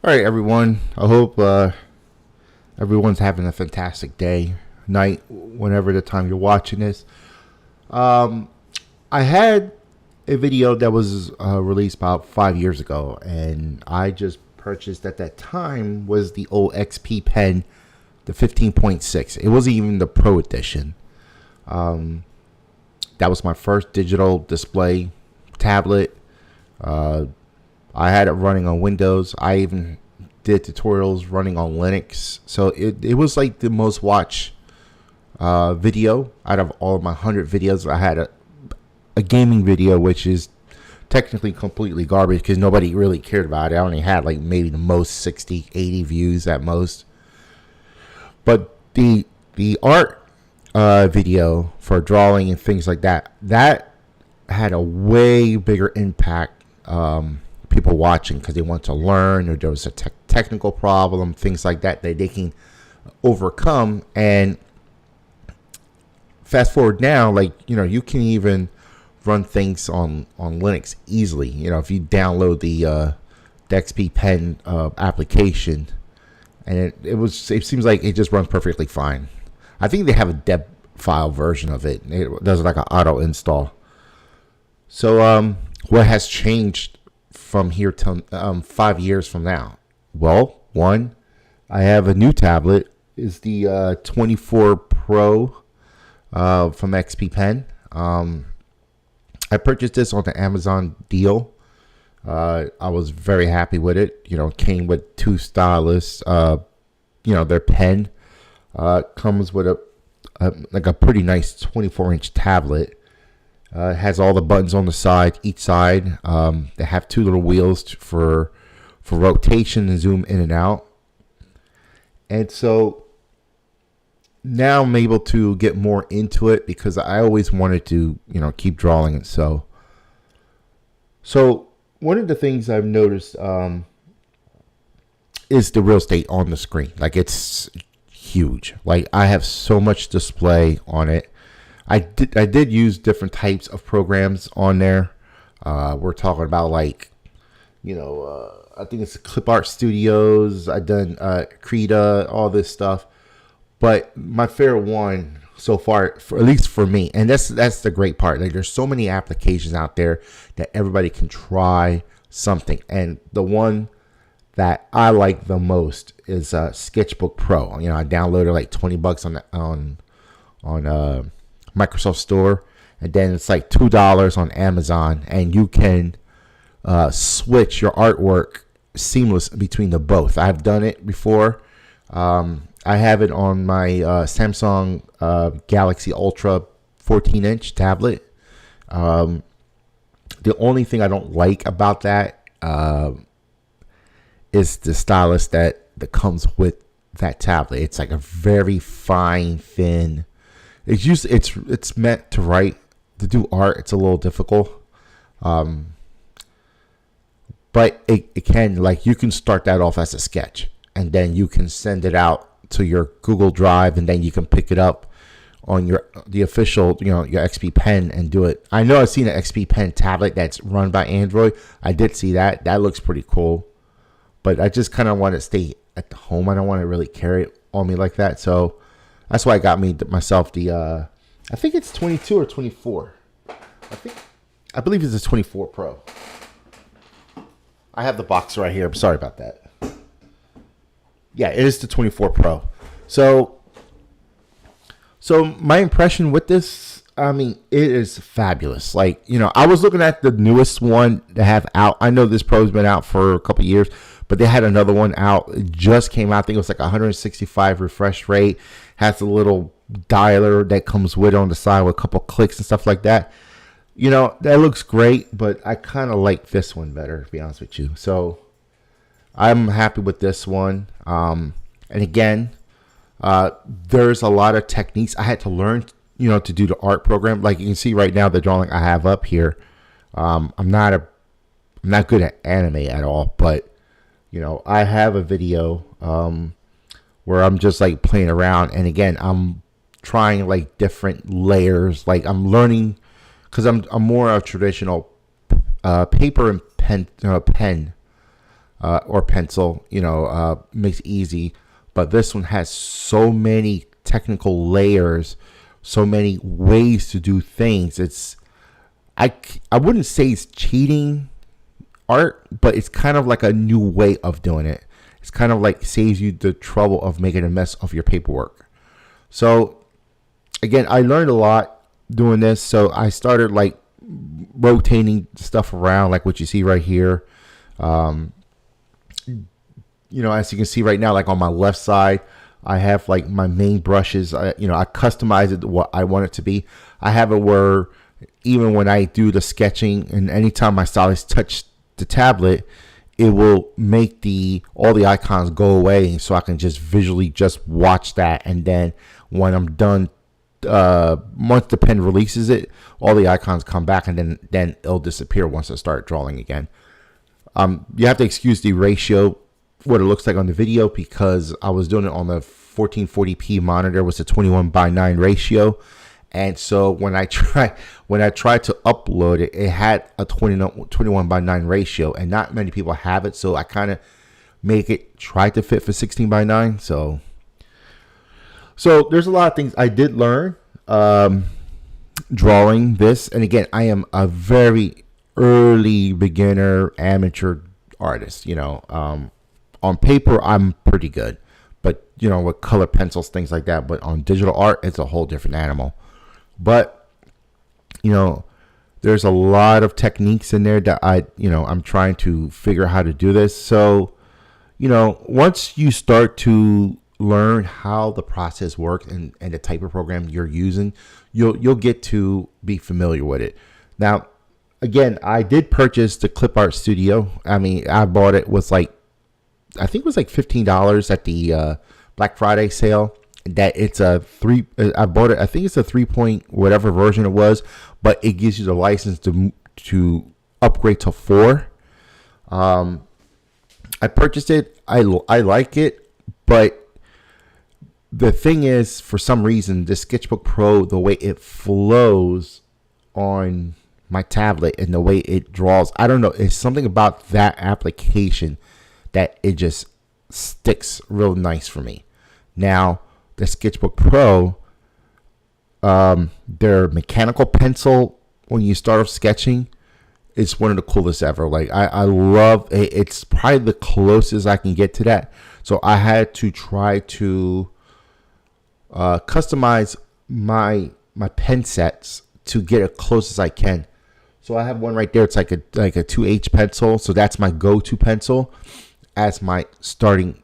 All right, everyone. I hope everyone's having a fantastic day, night, whenever the time you're watching this. Um, I had a video that was released about 5 years ago, and I just purchased at that time was the old XP Pen, the 15.6. It wasn't even the Pro Edition. That was my first digital display tablet. Uh, I had it running on Windows. I even did tutorials running on Linux. So it was like the most watched video out of all of my 100 videos. I had a gaming video, which is technically completely garbage because nobody really cared about it. I only had like maybe the most 60, 80 views at most. But the art video for drawing and things like that had a way bigger impact. People watching because they want to learn, or there was a technical problem, things like that they can overcome. And fast forward now, like, you can even run things on Linux easily. If you download the XP Pen application, and it seems like it just runs perfectly fine. I think they have a deb file version of it. It does like an auto install. So what has changed from here to 5 years from now? Well, one, I have a new tablet. Is the 24 Pro from XP Pen. I purchased this on the Amazon deal. I was very happy with it. It came with two stylus. Their pen comes with a pretty nice 24-inch tablet. It has all the buttons on the side, each side. They have two little wheels for rotation and zoom in and out. And so now I'm able to get more into it because I always wanted to, keep drawing it. So one of the things I've noticed is the real estate on the screen. Like, it's huge. Like, I have so much display on it. I did use different types of programs on there. We're talking about like, I think it's Clip Art Studios. I've done Krita, all this stuff. But my favorite one so far, at least for me, and that's the great part. Like, there's so many applications out there that everybody can try something. And the one that I like the most is Sketchbook Pro. I downloaded like $20 on Microsoft Store, and then it's like $2 on Amazon, and you can switch your artwork seamless between the both. I've done it before. I have it on my Samsung Galaxy Ultra 14-inch tablet. The only thing I don't like about that is the stylus that comes with that tablet. It's like a very fine, thin. It's meant to do art. It's a little difficult, but it can, like, you can start that off as a sketch, and then you can send it out to your Google Drive, and then you can pick it up on the official, your XP Pen and do it. I know I've seen an XP Pen tablet that's run by Android. I did see that. That looks pretty cool, but I just kind of want to stay at the home. I don't want to really carry it on me like that, so. That's why I got myself the, I think it's 22 or 24. I believe it's a 24 Pro. I have the box right here. I'm sorry about that. Yeah, it is the 24 Pro. So my impression with this, it is fabulous. Like, I was looking at the newest one they have out. I know this Pro's been out for a couple years, but they had another one out. It just came out. I think it was like 165 refresh rate. Has a little dialer that comes with it on the side with a couple clicks and stuff like that. That looks great, but I kind of like this one better, to be honest with you. So I'm happy with this one. And again, there's a lot of techniques I had to learn, to do the art program. Like, you can see right now, the drawing I have up here. I'm not good at anime at all, but I have a video where I'm just like playing around, and again, I'm trying like different layers. Like, I'm learning because I'm more a traditional paper and pen or pencil, makes it easy. But this one has so many technical layers, so many ways to do things. I wouldn't say it's cheating art, but it's kind of like a new way of doing it. It's kind of like saves you the trouble of making a mess of your paperwork. So again, I learned a lot doing this. So I started like rotating stuff around, like what you see right here. As you can see right now, like on my left side, I have like my main brushes. I customize it to what I want it to be. I have it where even when I do the sketching and anytime my stylist touch the tablet, it will make all the icons go away, so I can just visually just watch that. And then when I'm done, once the pen releases it, all the icons come back, and then it'll disappear once I start drawing again. You have to excuse the ratio, what it looks like on the video, because I was doing it on the 1440p monitor with a 21:9 ratio. And so when I tried to upload it, it had a 21:9 ratio, and not many people have it. So I kind of try to fit for 16:9. So there's a lot of things I did learn drawing this. And again, I am a very early beginner amateur artist. On paper, I'm pretty good, but with color pencils, things like that. But on digital art, it's a whole different animal. But there's a lot of techniques in there that I'm trying to figure out how to do this. So once you start to learn how the process works and the type of program you're using, you'll get to be familiar with it. Now, again, I did purchase the Clip Art Studio. I mean, I bought it with I think it was like $15 at the Black Friday sale. That it's I bought it, I think it's a 3 whatever version it was, but it gives you the license to upgrade to 4. I purchased it. I like it, but the thing is, for some reason, the Sketchbook Pro, the way it flows on my tablet and the way it draws, I don't know, it's something about that application that it just sticks real nice for me. Now, the Sketchbook Pro, their mechanical pencil, when you start off sketching, it's one of the coolest ever. Like I love it. It's probably the closest I can get to that. So I had to try to customize my pen sets to get as close as I can. So I have one right there. It's like a 2H pencil. So that's my go-to pencil as my starting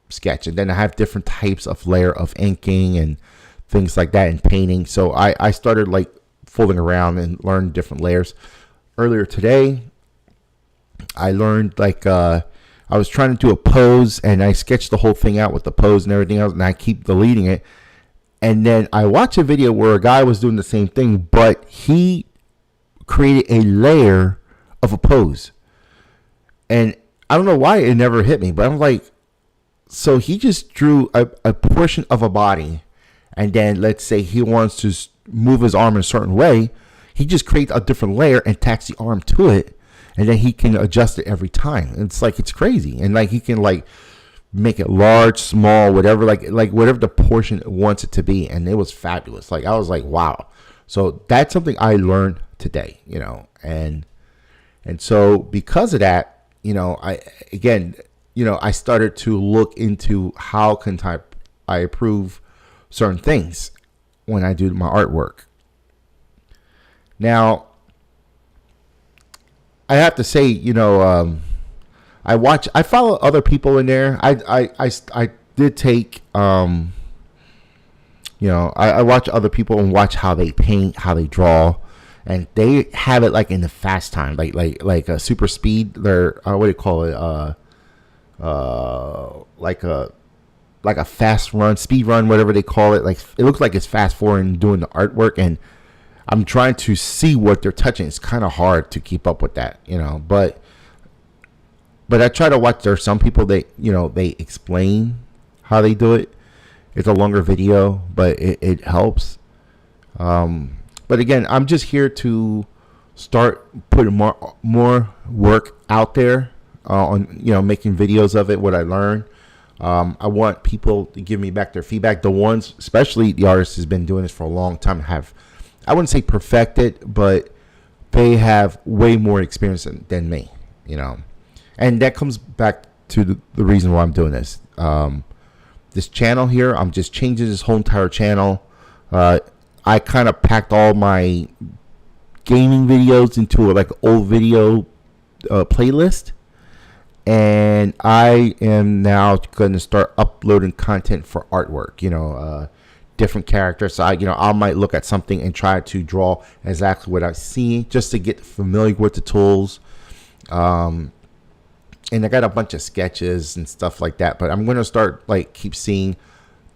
sketch. And then I have different types of layer of inking and things like that and painting. So I started like fooling around and learned different layers. Earlier today, I learned I was trying to do a pose, and I sketched the whole thing out with the pose and everything else, and I keep deleting it. And then I watched a video where a guy was doing the same thing, but he created a layer of a pose. And I don't know why it never hit me, but I'm like, so he just drew a portion of a body, and then let's say he wants to move his arm in a certain way. He just creates a different layer and tacks the arm to it, and then he can adjust it every time. It's crazy. And he can make it large, small, whatever, like whatever the portion wants it to be. And it was fabulous. I was like, wow. So that's something I learned today, and so because of that, I started to look into how can I improve certain things when I do my artwork. Now, I have to say, I follow other people in there. I did take, I watch other people and watch how they paint, how they draw, and they have it in the fast time, like a super speed. They're what do you call it? Like a fast run, speed run, whatever they call it. It looks like it's fast forward doing the artwork, and I'm trying to see what they're touching. It's kind of hard to keep up with that, but I try to watch. There's some people that, they explain how they do it. It's a longer video, but it helps. But again, I'm just here to start putting more work out there. on making videos of it, what I learned. I want people to give me back their feedback. The ones, especially the artists, has been doing this for a long time. Have, I wouldn't say perfected, but they have way more experience than me. And that comes back to the reason why I'm doing this. This channel here, I'm just changing this whole entire channel. I kind of packed all my gaming videos into like an old video playlist, and I am now going to start uploading content for artwork. Different characters. So I might look at something and try to draw exactly what I see, just to get familiar with the tools. And I got a bunch of sketches and stuff like that, but I'm going to start keep seeing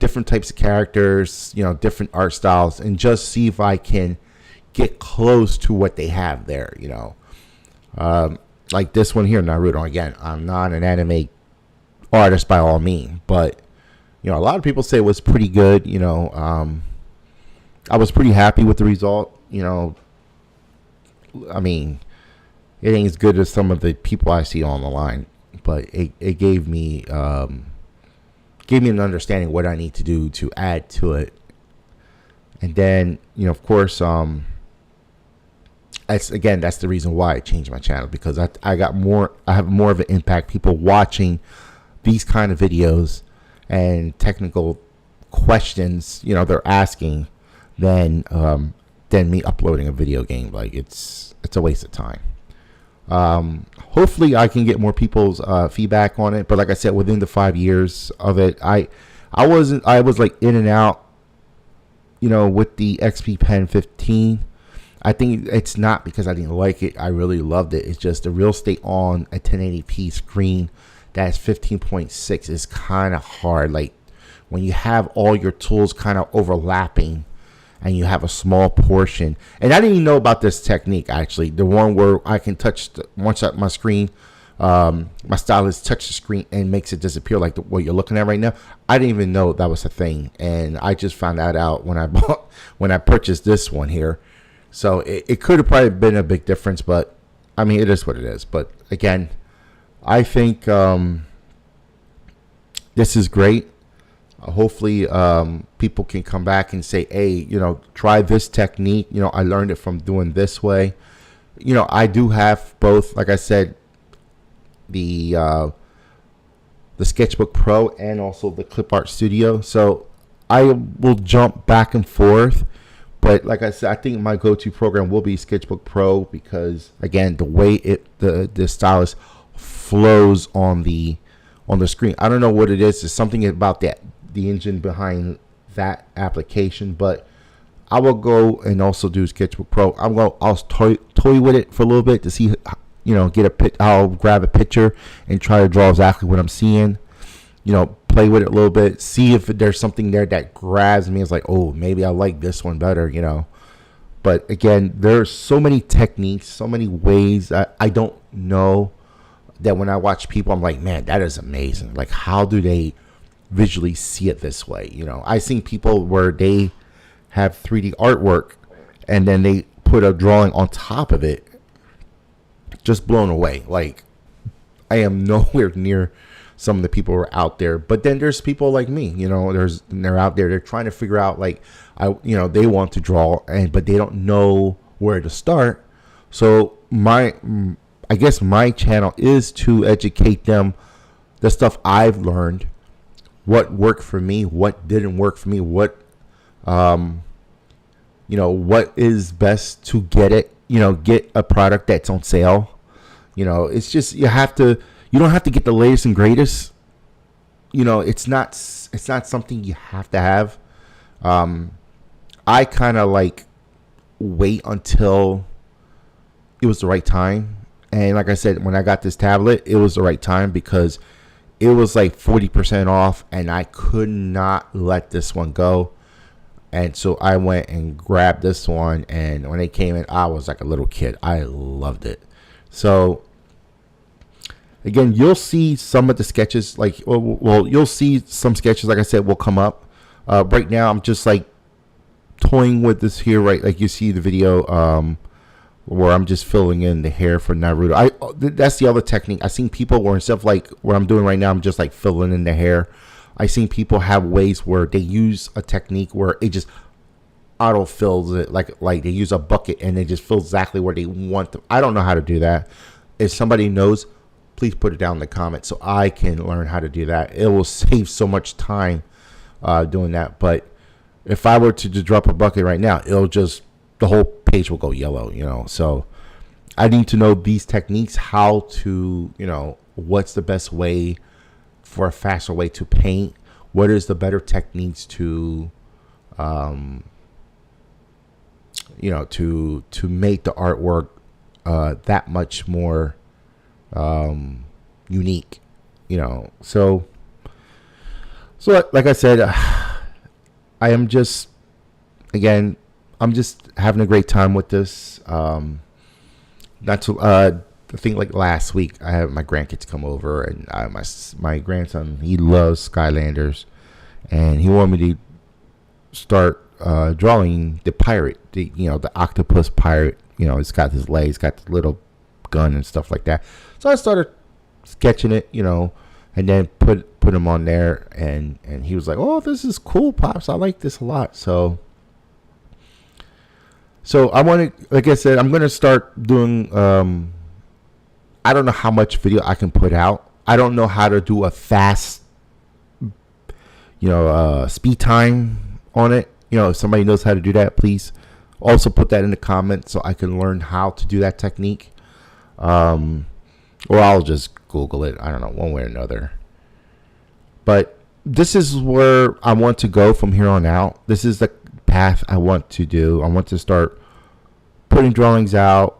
different types of characters, different art styles, and just see if I can get close to what they have there. Like this one here, Naruto. Again, I'm not an anime artist by all means, but a lot of people say it was pretty good. I was pretty happy with the result. I mean, it ain't as good as some of the people I see on the line, but it gave me an understanding of what I need to do to add to it. And then, of course, that's the reason why I changed my channel, because I have more of an impact. People watching these kind of videos and technical questions, they're asking, than me uploading a video game. It's a waste of time. Hopefully I can get more people's feedback on it, but like I said, within the 5 years of it, I was in and out, with the XP Pen 15. I think it's not because I didn't like it. I really loved it. It's just the real estate on a 1080p screen that's 15.6 is kind of hard. When you have all your tools kind of overlapping and you have a small portion. And I didn't even know about this technique, actually. The one where I can touch once my screen, my stylus touch the screen and makes it disappear like what you're looking at right now. I didn't even know that was a thing. And I just found that out when I purchased this one here. So it could have probably been a big difference, but I mean, it is what it is. But again, I think this is great. Hopefully people can come back and say, hey, try this technique. I learned it from doing this way. I do have both, like I said, the Sketchbook Pro and also the Clipart Studio. So I will jump back and forth. But like I said, I think my go-to program will be Sketchbook Pro, because again, the way the stylus flows on the screen. I don't know what it is. There's something about the engine behind that application, but I will go and also do Sketchbook Pro. I'll toy with it for a little bit to see, I'll grab a picture and try to draw exactly what I'm seeing. Play with it a little bit, see if there's something there that grabs me. It's like, oh, maybe I like this one better, But again, there's so many techniques, so many ways. I don't know, that when I watch people, I'm like, man, that is amazing. How do they visually see it this way? I've seen people where they have 3D artwork and then they put a drawing on top of it. Just blown away. I am nowhere near some of the people who are out there. But then there's people like me, they're out there, they're trying to figure out, they want to draw, but they don't know where to start. So I guess my channel is to educate them, the stuff I've learned, what worked for me, what didn't work for me, what what is best to get it, get a product that's on sale. It's just, you don't have to get the latest and greatest. It's not something you have to have. I kind of wait until it was the right time. And like I said, when I got this tablet, it was the right time because it was 40% off and I could not let this one go. And so I went and grabbed this one, and when they came in, I was like a little kid. I loved it. So again, you'll see some of the sketches, you'll see some sketches, like I said, will come up. Right now, I'm just toying with this here, right? You see the video, where I'm just filling in the hair for Naruto. That's the other technique. I've seen people where instead of like what I'm doing right now, I'm just like filling in the hair. I've seen people have ways where they use a technique where it just auto fills it, like they use a bucket and they just fill exactly where they want them. I don't know how to do that. If somebody knows, please put it down in the comments so I can learn how to do that. It will save so much time doing that. But if I were to just drop a bucket right now, it'll just, the whole page will go yellow, So I need to know these techniques, how to, what's the best way for a faster way to paint. What is the better techniques to, to make the artwork that much more unique, So like I said, I'm just having a great time with this. Not to I think like last week I had my grandkids come over, and my grandson, he loves Skylanders, and he wanted me to start drawing the pirate, the octopus pirate. It's got his legs, got the little gun and stuff like that. So I started sketching it, and then put him on there, and he was like, "Oh, this is cool, Pops. I like this a lot." So I want to, like I said, I'm going to start doing, I don't know how much video I can put out. I don't know how to do a fast, speed time on it. If somebody knows how to do that, please also put that in the comments so I can learn how to do that technique. Or I'll just Google it. I don't know, one way or another. But this is where I want to go from here on out. This is the path I want to do. I want to start putting drawings out.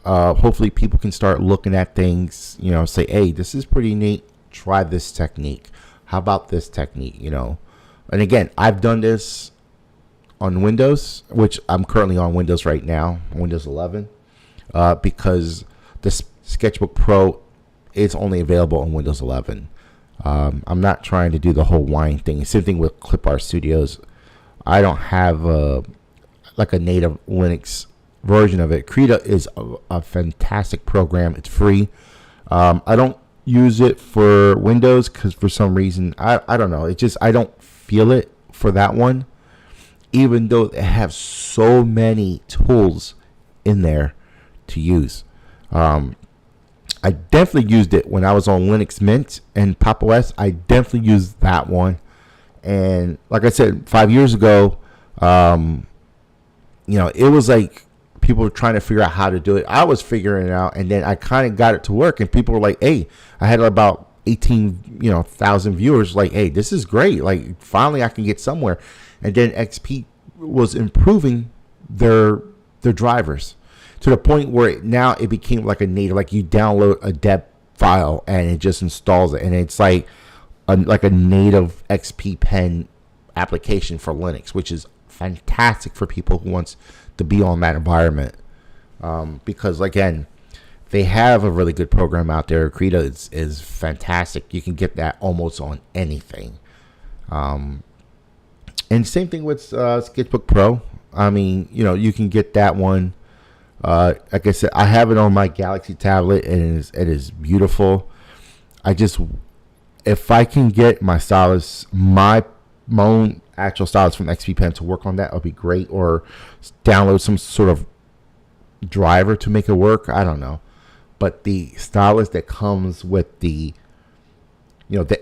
Hopefully people can start looking at things, say, hey, this is pretty neat. Try this technique. How about this technique, And again, I've done this on Windows, which I'm currently on Windows right now, Windows 11, because the Sketchbook Pro is only available on Windows 11. I'm not trying to do the whole wine thing. Same thing with ClipArt Studios. I don't have like a native Linux version of it. Krita is a fantastic program. It's free. I don't use it for Windows because for some reason, I don't know. I don't feel it for that one, even though they have so many tools in there to use. I definitely used it when I was on Linux Mint and Pop! OS. I definitely used that one. And like I said, 5 years ago, it was like people were trying to figure out how to do it. I was figuring it out, and then I kind of got it to work, and people were like, hey, I had about 18,000 viewers, like, hey, this is great. Like, finally I can get somewhere. And then XP was improving their drivers to the point where now it became like a native, like you download a deb file and it just installs it, and it's like a native XP Pen application for Linux, which is fantastic for people who wants to be on that environment, because again, they have a really good program out there. Krita is fantastic. You can get that almost on anything, and same thing with Sketchbook Pro. I mean, you can get that one. Like I said, I have it on my Galaxy tablet, and it is beautiful. If I can get my stylus, my own actual stylus from XP Pen to work on that, would be great. Or download some sort of driver to make it work. I don't know, but the stylus that comes with the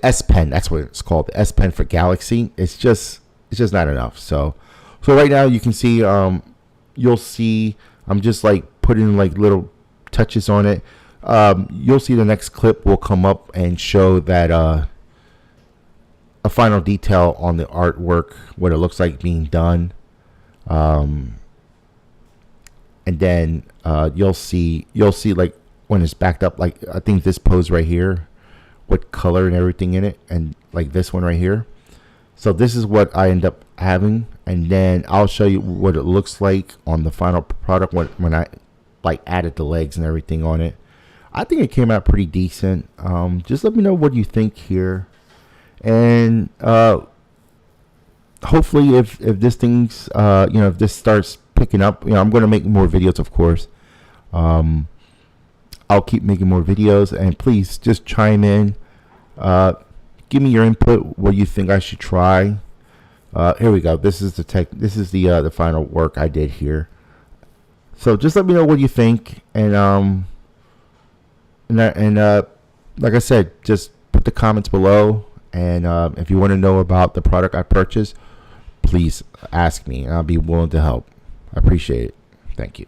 S Pen, that's what it's called, the S Pen for Galaxy. It's just not enough. So right now you can see, you'll see. I'm just like putting like little touches on it. You'll see the next clip will come up and show that a final detail on the artwork, what it looks like being done. And then you'll see like when it's backed up, like I think this pose right here, what color and everything in it, and like this one right here. So this is what I end up having, and then I'll show you what it looks like on the final product when I like added the legs and everything on it. I think it came out pretty decent. Just let me know what you think here, and hopefully if this thing's if this starts picking up, I'm going to make more videos, of course. I'll keep making more videos, and please just chime in. Give me your input. What you think I should try? Here we go. This is the the final work I did here. So just let me know what you think, and like I said, just put the comments below. And if you want to know about the product I purchased, please ask me, and I'll be willing to help. I appreciate it. Thank you.